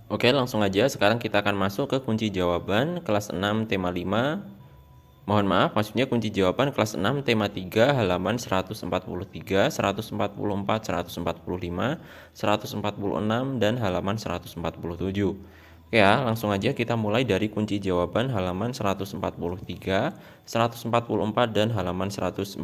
Oke, langsung aja sekarang kita akan masuk ke kunci jawaban kelas 6 tema 5. Mohon maaf, maksudnya kunci jawaban kelas 6 tema 3 halaman 143, 144, 145, 146 dan halaman 147. Oke ya, langsung aja kita mulai dari kunci jawaban halaman 143, 144 dan halaman 145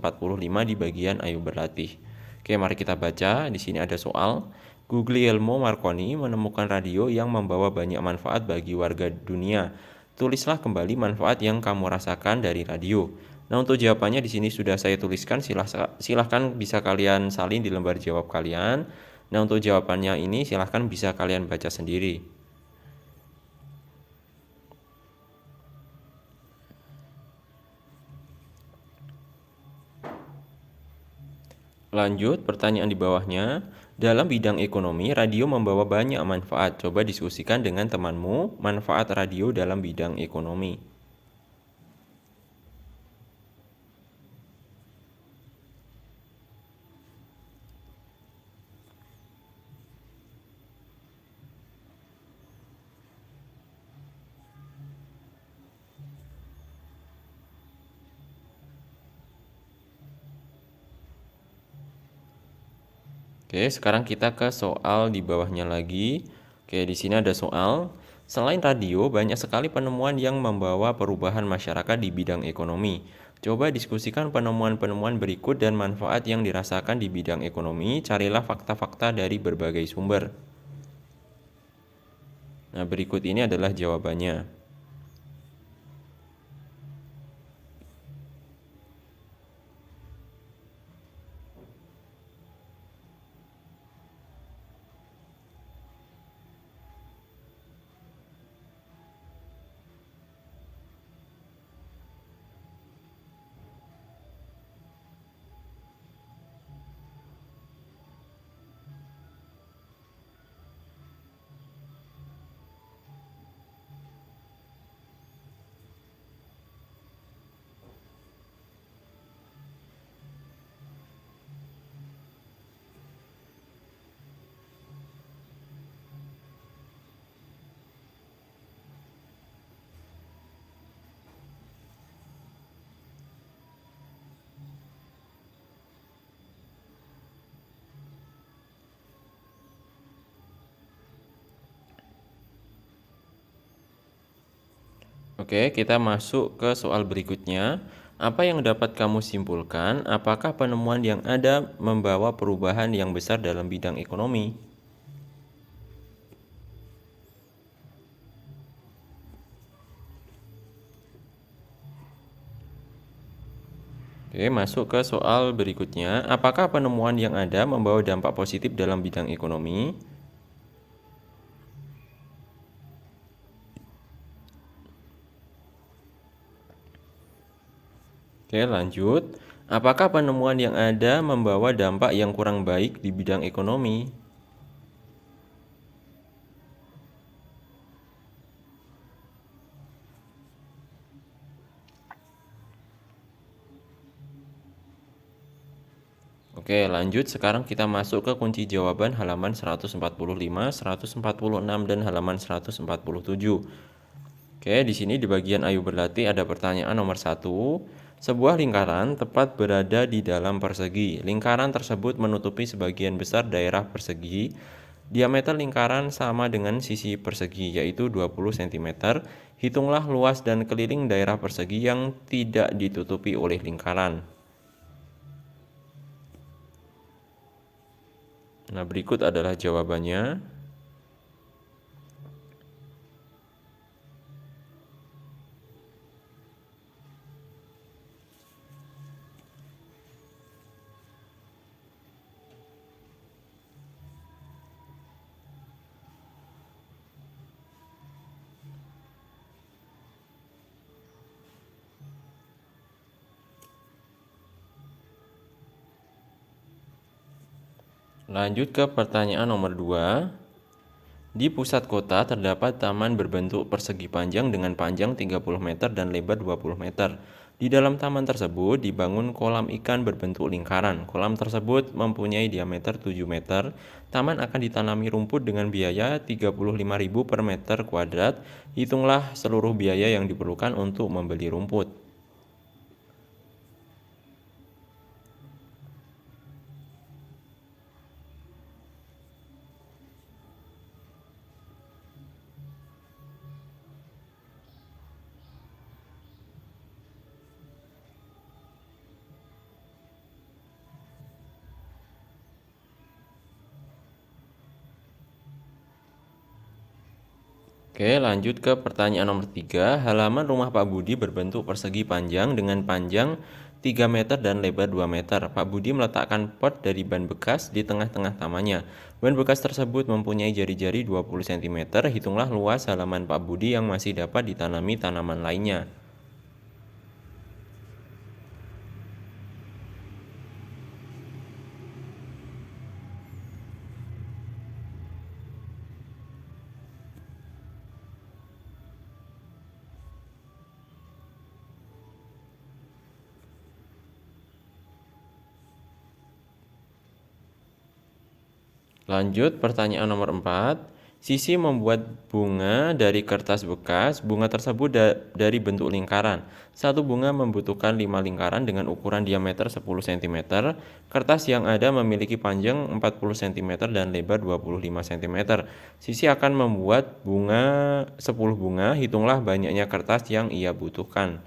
di bagian ayo berlatih. Oke, mari kita baca. Di sini ada soal. Guglielmo Marconi menemukan radio yang membawa banyak manfaat bagi warga dunia. Tulislah kembali manfaat yang kamu rasakan dari radio. Nah, untuk jawabannya di sini sudah saya tuliskan. Silahkan bisa kalian salin di lembar jawab kalian. Nah, untuk jawabannya ini silahkan bisa kalian baca sendiri. Lanjut, pertanyaan di bawahnya. Dalam bidang ekonomi, radio membawa banyak manfaat. Coba diskusikan dengan temanmu manfaat radio dalam bidang ekonomi. Oke, sekarang kita ke soal di bawahnya lagi. Oke, di sini ada soal. Selain radio, banyak sekali penemuan yang membawa perubahan masyarakat di bidang ekonomi. Coba diskusikan penemuan-penemuan berikut dan manfaat yang dirasakan di bidang ekonomi. Carilah fakta-fakta dari berbagai sumber. Nah, berikut ini adalah jawabannya. Oke, kita masuk ke soal berikutnya. Apa yang dapat kamu simpulkan? Apakah penemuan yang ada membawa perubahan yang besar dalam bidang ekonomi? Oke, masuk ke soal berikutnya. Apakah penemuan yang ada membawa dampak positif dalam bidang ekonomi? Oke, lanjut. Apakah penemuan yang ada membawa dampak yang kurang baik di bidang ekonomi? Oke, lanjut. Sekarang kita masuk ke kunci jawaban halaman 145, 146, dan halaman 147. Oke, di sini di bagian ayo berlatih ada pertanyaan nomor 1. Sebuah lingkaran tepat berada di dalam persegi. Lingkaran tersebut menutupi sebagian besar daerah persegi. Diameter lingkaran sama dengan sisi persegi, yaitu 20 cm. Hitunglah luas dan keliling daerah persegi yang tidak ditutupi oleh lingkaran. Nah, berikut adalah jawabannya. Lanjut ke pertanyaan nomor 2. Di pusat kota terdapat taman berbentuk persegi panjang dengan panjang 30 meter dan lebar 20 meter. Di dalam taman tersebut dibangun kolam ikan berbentuk lingkaran. Kolam tersebut mempunyai diameter 7 meter. Taman akan ditanami rumput dengan biaya 35.000 per meter kuadrat. Hitunglah seluruh biaya yang diperlukan untuk membeli rumput. Oke, lanjut ke pertanyaan nomor 3. Halaman rumah Pak Budi berbentuk persegi panjang dengan panjang 3 meter dan lebar 2 meter. Pak Budi meletakkan pot dari ban bekas di tengah-tengah tamannya. Ban bekas tersebut mempunyai jari-jari 20 cm. Hitunglah luas halaman Pak Budi yang masih dapat ditanami tanaman lainnya. Lanjut pertanyaan nomor 4. Sisi membuat bunga dari kertas bekas. Bunga tersebut dari bentuk lingkaran. Satu bunga membutuhkan 5 lingkaran dengan ukuran diameter 10 cm. Kertas yang ada memiliki panjang 40 cm dan lebar 25 cm. Sisi akan membuat bunga 10 bunga. Hitunglah banyaknya kertas yang ia butuhkan.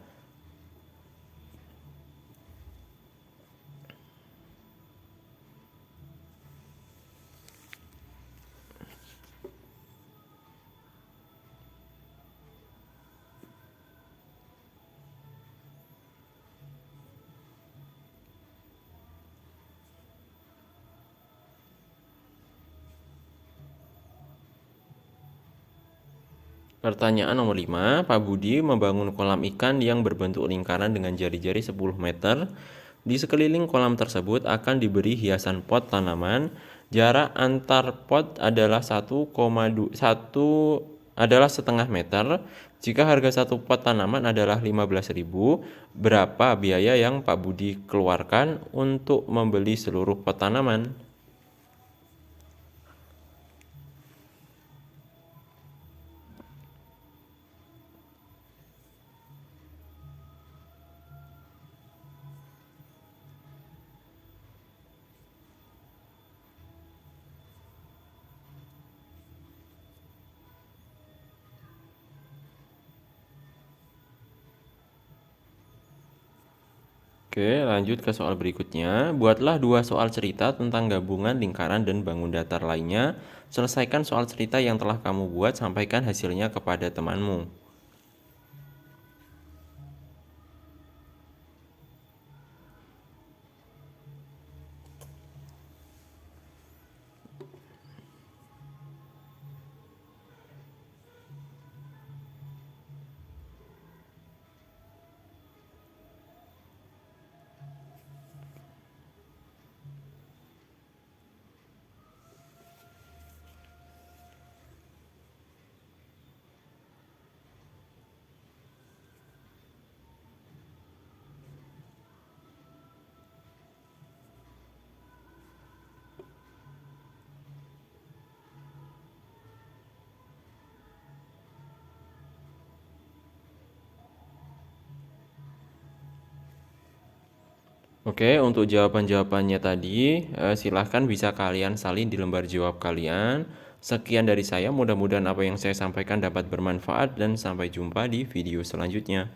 Pertanyaan nomor 5. Pak Budi membangun kolam ikan yang berbentuk lingkaran dengan jari-jari 10 meter. Di sekeliling kolam tersebut akan diberi hiasan pot tanaman. Jarak antar pot adalah 1,1 adalah setengah meter. Jika harga satu pot tanaman adalah 15.000, berapa biaya yang Pak Budi keluarkan untuk membeli seluruh pot tanaman? Oke, lanjut ke soal berikutnya. Buatlah 2 soal cerita tentang gabungan lingkaran dan bangun datar lainnya. Selesaikan soal cerita yang telah kamu buat, sampaikan hasilnya kepada temanmu. Oke, untuk jawaban-jawabannya tadi, silahkan bisa kalian salin di lembar jawab kalian. Sekian dari saya, mudah-mudahan apa yang saya sampaikan dapat bermanfaat dan sampai jumpa di video selanjutnya.